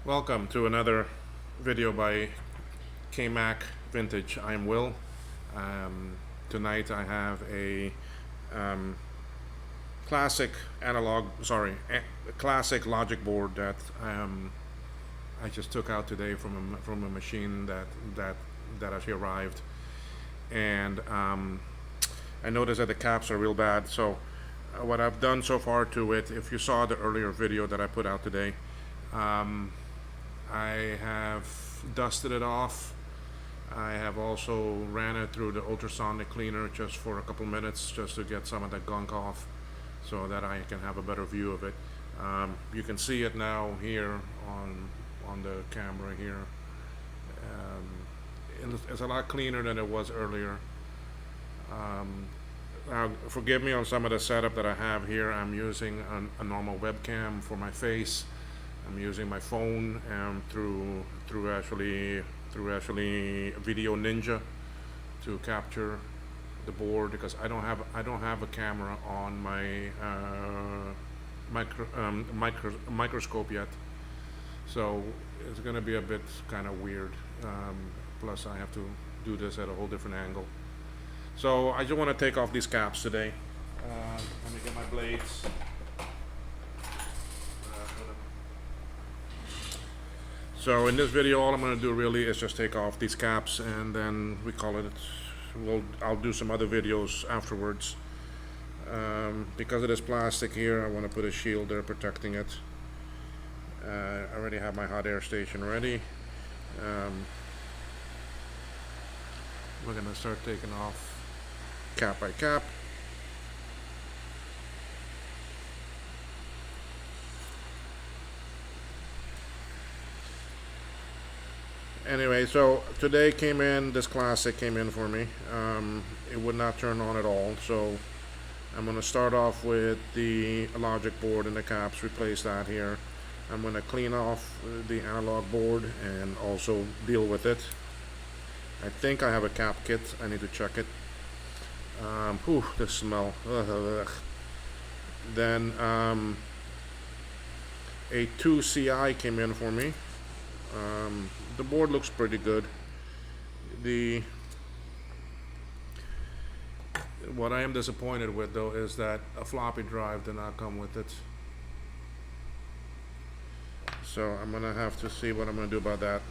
Welcome to another video by K-Mac Vintage. I am Will. Tonight I have a um, classic classic logic board that I just took out today from a machine that actually arrived, and I noticed that the caps are real bad. So what I've done so far to it, if you saw the earlier video that I put out today, I have dusted it off. I have also ran it through the ultrasonic cleaner just for a couple minutes just to get some of the gunk off so that I can have a better view of it. You can see it now here on the camera here. It's a lot cleaner than it was earlier. Now, forgive me on some of the setup that I have here. I'm using a normal webcam for my face. I'm using my phone through actually Video Ninja to capture the board because I don't have a camera on my microscope yet, so it's gonna be a bit kind of weird. Plus, I have to do this at a whole different angle. So I just want to take off these caps today. Let me get my blades. So in this video, all I'm going to do really is just take off these caps, and then we call it. I'll do some other videos afterwards. Because of this plastic here, I want to put a shield there protecting it. I already have my hot air station ready. We're going to start taking off cap by cap. Anyway, so today this classic came in for me. It would not turn on at all, so I'm going to start off with the logic board and the caps, replace that here. I'm going to clean off the analog board and also deal with it. I think I have a cap kit. I need to check it. The smell. Then a 2 CI came in for me. The board looks pretty good. What I am disappointed with though is that a floppy drive did not come with it. So I'm gonna have to see what I'm gonna do about that.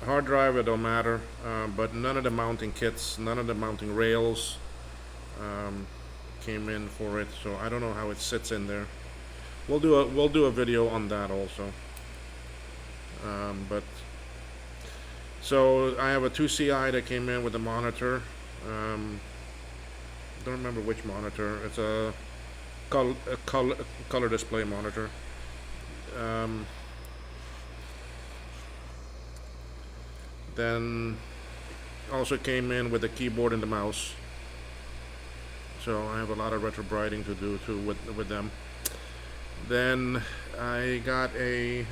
Hard drive, it don't matter, but none of the mounting kits, none of the mounting rails came in for it, so I don't know how it sits in there. We'll do a video on that also. So I have a 2 CI that came in with a monitor. Don't remember which monitor. It's a color display monitor. Then also came in with the keyboard and the mouse. So I have a lot of retrobrighting to do too with them. Then I got a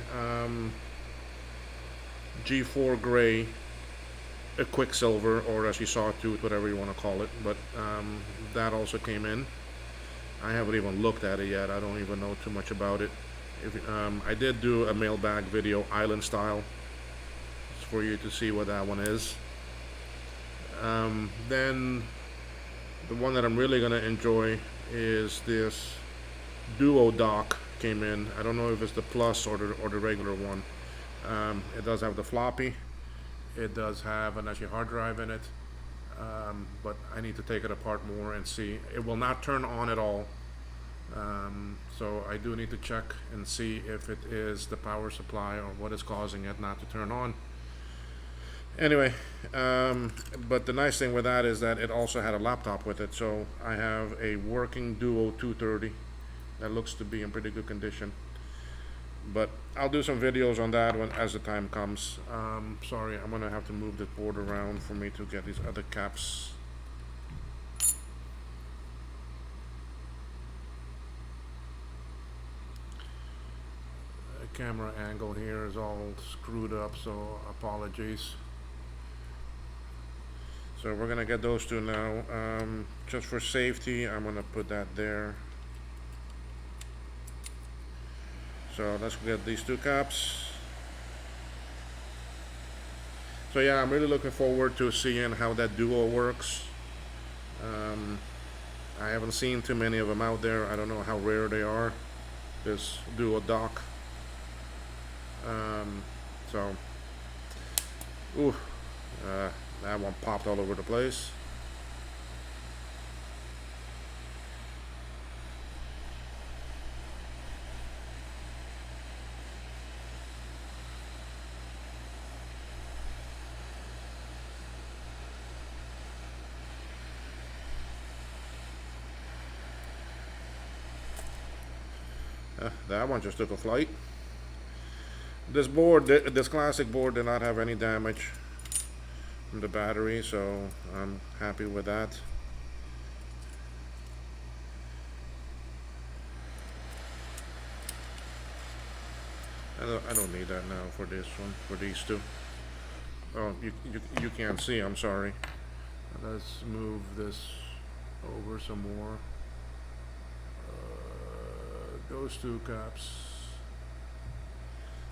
G4 gray, a Quicksilver, or as you sawtooth, whatever you want to call it, but that also came in. I haven't even looked at it yet. I don't even know too much about it. I did do a mailbag video, island style, for you to see what that one is. Then the one that I'm really going to enjoy is this Duo dock came in. I don't know if it's the plus or the regular one. It does have the floppy. It does have an actually hard drive in it, but I need to take it apart more and see. It will not turn on at all, so I do need to check and see if it is the power supply or what is causing it not to turn on. Anyway, but the nice thing with that is that it also had a laptop with it, so I have a working Duo 230 that looks to be in pretty good condition. But I'll do some videos on that one as the time comes. Sorry, I'm gonna have to move the board around for me to get these other caps. The camera angle here is all screwed up, so apologies. So we're gonna get those two now. Just for safety, I'm gonna put that there. So let's get these two caps. So yeah, I'm really looking forward to seeing how that duo works. Um, I haven't seen too many of them out there. I don't know how rare they are. This duo dock. Um, so, ooh, uh, that one popped all over the place. That one just took a flight. This classic board did not have any damage from the battery, so I'm happy with that. I don't need that now for this one, for these two. Oh, you can't see, I'm sorry. Let's move this over some more. Those two caps.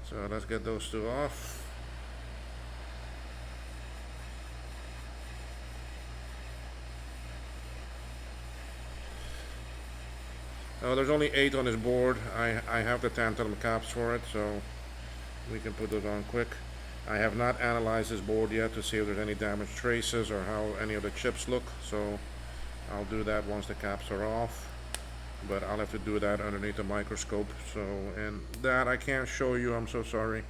So let's get those two off. There's only 8 on this board. I have the tantalum caps for it, so we can put those on quick. I have not analyzed this board yet to see if there's any damaged traces or how any of the chips look, so I'll do that once the caps are off. But I'll have to do that underneath the microscope, so, and that I can't show you, I'm so sorry.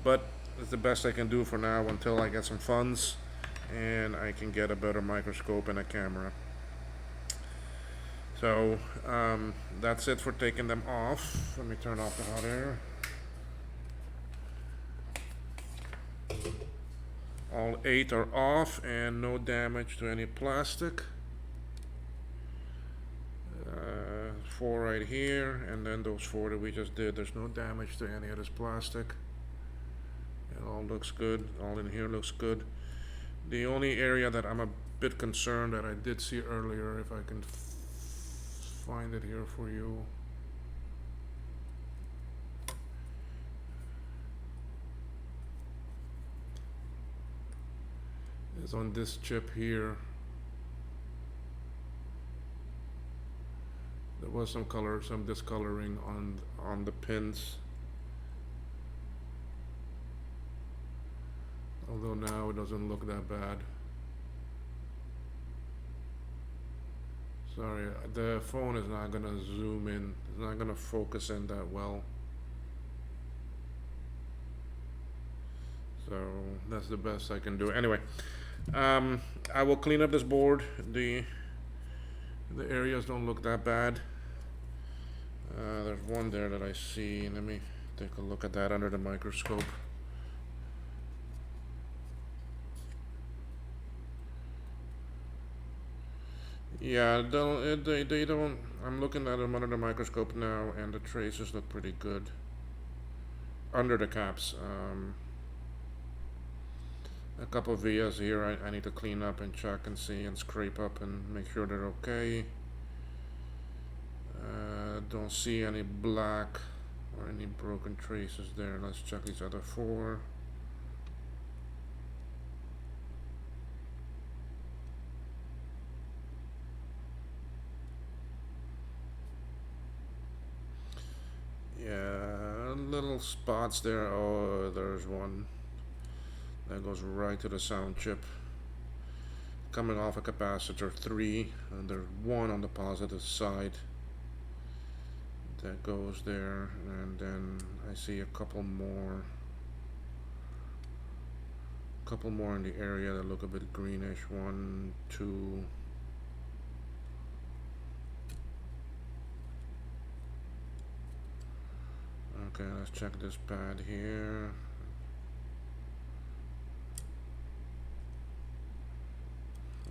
But it's the best I can do for now until I get some funds and I can get a better microscope and a camera. So that's it for taking them off. Let me turn off the hot air. All 8 are off and no damage to any plastic. 4 right here, and then those 4 that we just did, there's no damage to any of this plastic. It all looks good. All in here looks good. The only area that I'm a bit concerned that I did see earlier, if I can find it here for you. Is on this chip here. There was some color, some discoloring on the pins. Although now it doesn't look that bad. Sorry, the phone is not gonna zoom in. It's not gonna focus in that well. So that's the best I can do. Anyway, I will clean up this board. The areas don't look that bad. There's one there that I see. Let me take a look at that under the microscope. Yeah, they don't. I'm looking at them under the microscope now, and the traces look pretty good under the caps. A couple of vias here I need to clean up and check and see and scrape up and make sure they're okay. Don't see any black or any broken traces there. Let's check these other 4. Yeah, little spots there. Oh, there's one that goes right to the sound chip, coming off a capacitor 3, and there's one on the positive side that goes there, and then I see a couple more in the area that look a bit greenish. 1, 2. Okay, let's check this pad here.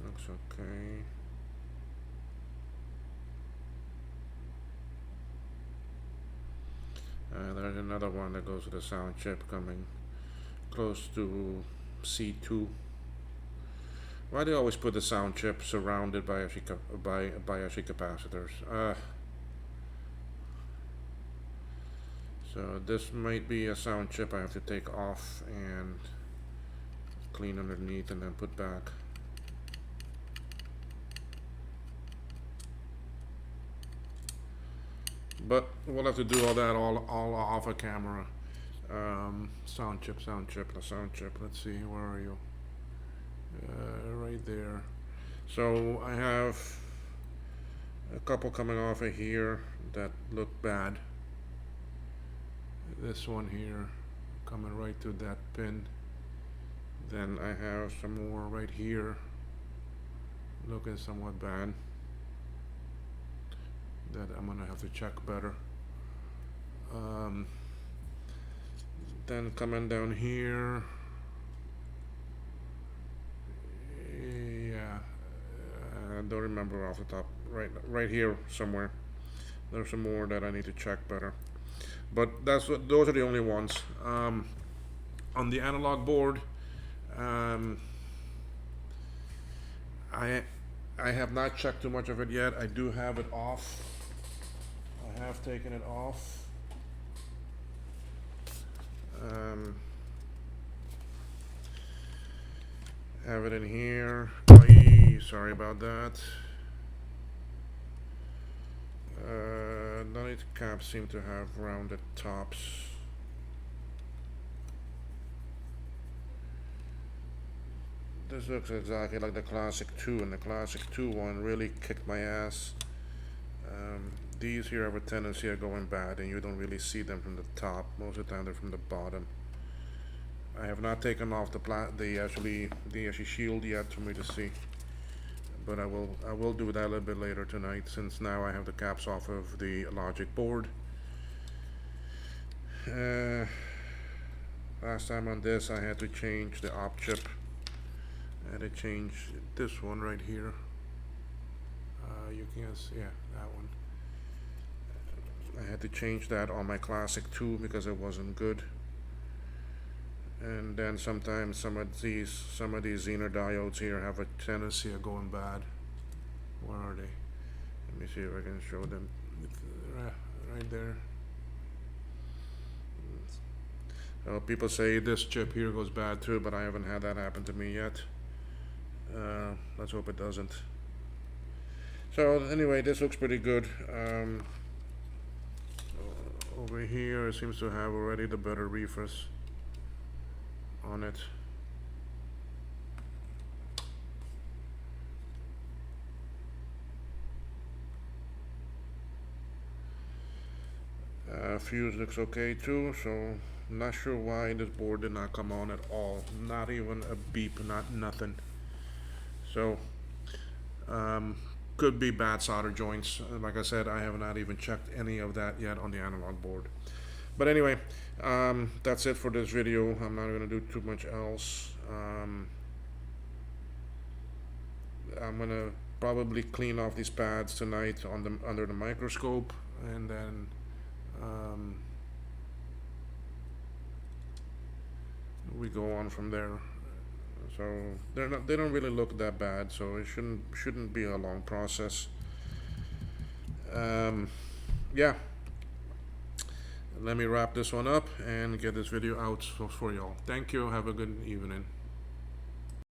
Looks okay. There's another one that goes to the sound chip coming close to C2. Why do they always put the sound chip surrounded by capacitors? So this might be a sound chip I have to take off and clean underneath and then put back. But we'll have to do all that all off a camera. Sound chip, sound chip, the sound chip. Let's see, where are you? Right there. So I have a couple coming off of here that look bad. This one here coming right to that pin. Then I have some more right here looking somewhat bad that I'm gonna have to check better. Then coming down here, yeah, I don't remember off the top. Right here somewhere. There's some more that I need to check better. But those are the only ones. On the analog board, um, I I have not checked too much of it yet. I do have it off. I have taken it off. Have it in here. Sorry about that. None of the caps seem to have rounded tops. This looks exactly like the Classic 2, and the Classic 2 one really kicked my ass. These here have a tendency of going bad, and you don't really see them from the top. Most of the time they're from the bottom. I have not taken off the actually shield yet for me to see, but I will do that a little bit later tonight, since now I have the caps off of the logic board. Last time on this I had to change the op chip. I had to change this one right here. You can't see, yeah, that one. I had to change that on my Classic 2 because it wasn't good. And then sometimes some of these Zener diodes here have a tendency of going bad. Where are they? Let me see if I can show them. Right there. People say this chip here goes bad too, but I haven't had that happen to me yet. Let's hope it doesn't. So anyway, this looks pretty good. Over here it seems to have already the better refresh on it. Fuse looks okay too, so not sure why this board did not come on at all. Not even a beep, nothing. So could be bad solder joints. Like I said, I have not even checked any of that yet on the analog board. But anyway, that's it for this video. I'm not going to do too much else. I'm going to probably clean off these pads tonight under the microscope, and then we go on from there. So they don't really look that bad, so it shouldn't be a long process. Yeah, let me wrap this one up and get this video out for y'all. Thank you. Have a good evening.